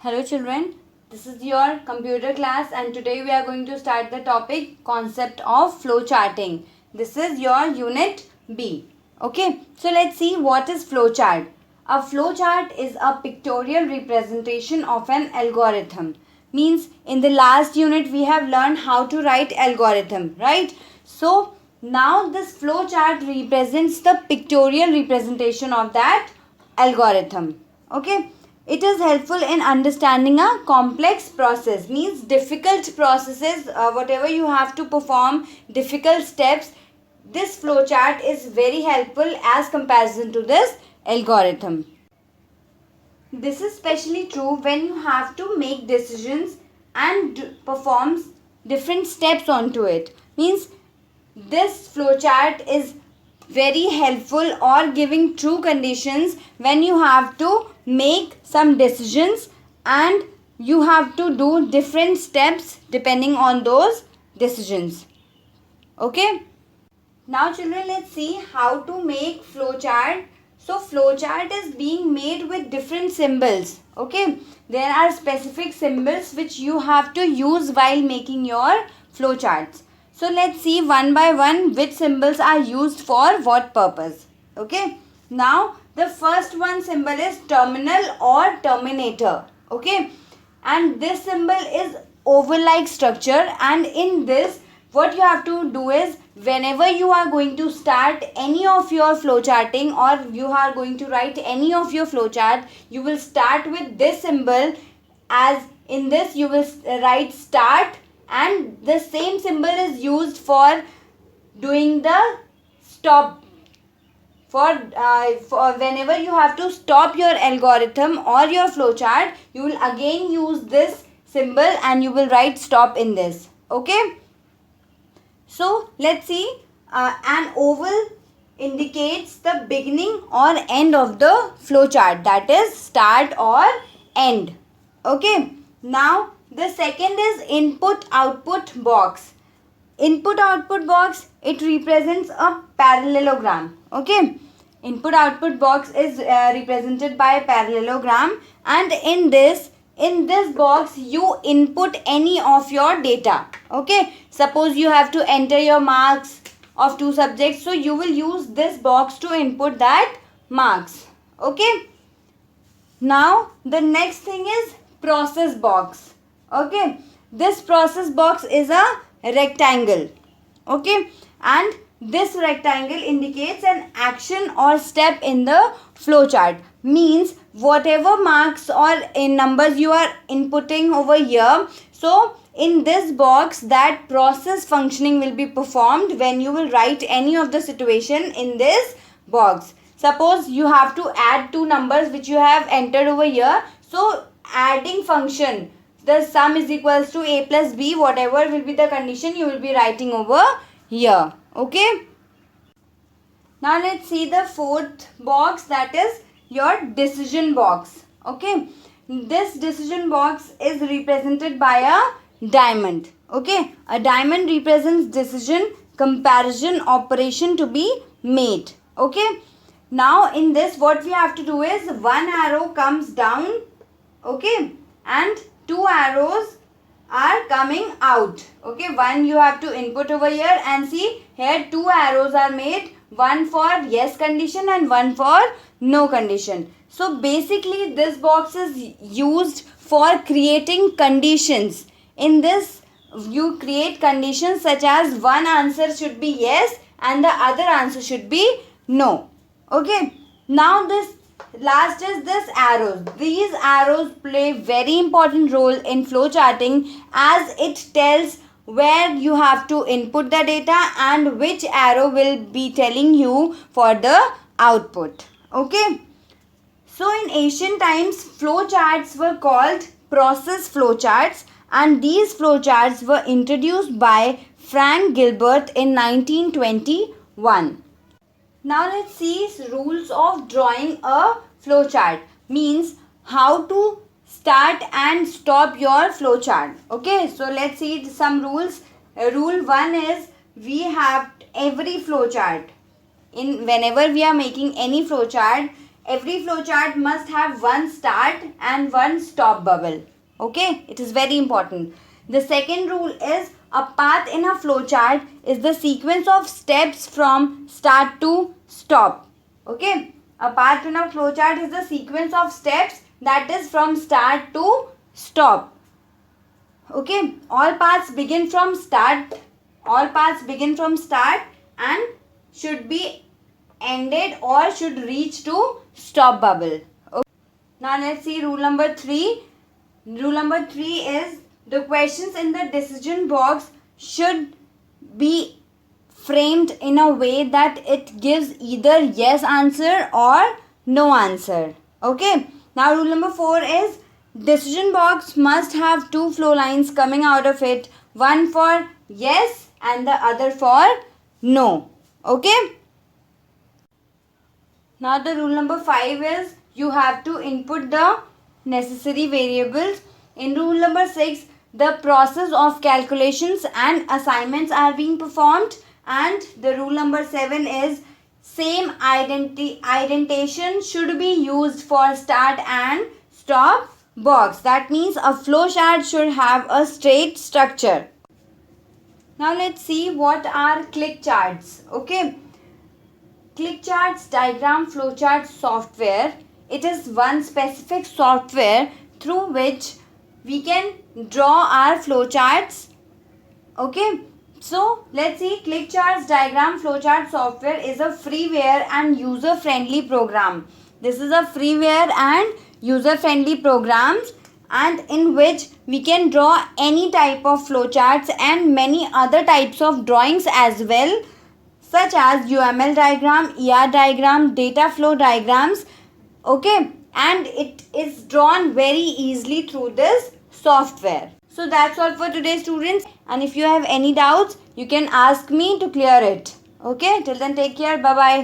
Hello children, this is your computer class and today we are going to start the topic concept of flowcharting. This is your unit B. Okay, so let's see what is flowchart. A flowchart is a pictorial representation of an algorithm. Means in the last unit we have learned how to write algorithm, right? So now this flowchart represents the pictorial representation of that algorithm. Okay. It is helpful in understanding a complex process, means difficult processes, whatever you have to perform, difficult steps. This flowchart is very helpful as comparison to this algorithm. This is especially true when you have to make decisions and perform different steps onto it. Means this flowchart is very helpful or giving true conditions when you have to make some decisions and you have to do different steps depending on those decisions. Okay. Now children, let's see how to make flowchart. So flowchart is being made with different symbols. Okay. There are specific symbols which you have to use while making your flowcharts. So let's see one by one which symbols are used for what purpose. Okay. Now the first one symbol is terminal or terminator. Okay. And this symbol is oval-like structure, and in this what you have to do is whenever you are going to start any of your flowcharting or you are going to write any of your flowchart, you will start with this symbol. As in this you will write start, and the same symbol is used for doing the stop. For whenever you have to stop your algorithm or your flowchart, you will again use this symbol and you will write stop in this. Okay. So let's see. An oval indicates the beginning or end of the flowchart, that is start or end. Okay. Now the second is input output box. Input output box, it represents a parallelogram. Okay. Input output box is represented by a parallelogram, and in this box you input any of your data. Okay. Suppose you have to enter your marks of 2 subjects, so you will use this box to input that marks. Okay. Now the next thing is process box. Okay. This process box is a rectangle. Okay. And this rectangle indicates an action or step in the flowchart. Means whatever marks or in numbers you are inputting over here, so in this box that process functioning will be performed when you will write any of the situation in this box. Suppose you have to add 2 numbers which you have entered over here, so adding function, the sum is equals to a plus b, whatever will be the condition you will be writing over here. Okay. Now let's see the fourth box, that is your decision box. Okay. This decision box is represented by a diamond. Okay. A diamond represents decision, comparison, operation to be made. Okay. Now in this what we have to do is one arrow comes down. Okay. And 2 arrows are coming out. Okay. One you have to input over here, and see here 2 arrows are made. One for yes condition and one for no condition. So basically this box is used for creating conditions. In this you create conditions such as one answer should be yes and the other answer should be no. Okay. Now this last is this arrows. These arrows play very important role in flowcharting, as it tells where you have to input the data and which arrow will be telling you for the output. Okay. So in ancient times flowcharts were called process flowcharts, and these flowcharts were introduced by Frank Gilbert in 1921. Now let's see rules of drawing a flowchart. Means how to start and stop your flowchart. Okay, so let's see some rules. Rule 1 is we have every flowchart. Whenever we are making any flowchart, every flowchart must have one start and one stop bubble. Okay, it is very important. The second rule is a path in a flowchart is the sequence of steps from start to stop. Okay, a path in a flowchart is the sequence of steps that is from start to stop. Okay, all paths begin from start. All paths begin from start and should be ended or should reach to stop bubble. Okay. Now let's see rule number 3. Rule number 3 is the questions in the decision box should be framed in a way that it gives either yes answer or no answer. Okay. Now rule number 4 is decision box must have two flow lines coming out of it. One for yes and the other for no. Okay. Now the rule number 5 is you have to input the necessary variables. In rule number 6, the process of calculations and assignments are being performed. And the rule number 7 is same indentation should be used for start and stop box. That means a flowchart should have a straight structure. Now let's see what are click charts. Okay. ClickCharts diagram flowchart software. It is one specific software through which we can draw our flowcharts. Okay. So let's see, ClickCharts diagram flowchart software is a freeware and user-friendly program. This is a freeware and user-friendly programs and in which we can draw any type of flowcharts and many other types of drawings as well, such as UML diagram, ER diagram, data flow diagrams. Okay, and it is drawn very easily through this software. So that's all for today, students, and if you have any doubts you can ask me to clear it. Okay, till then take care. Bye bye.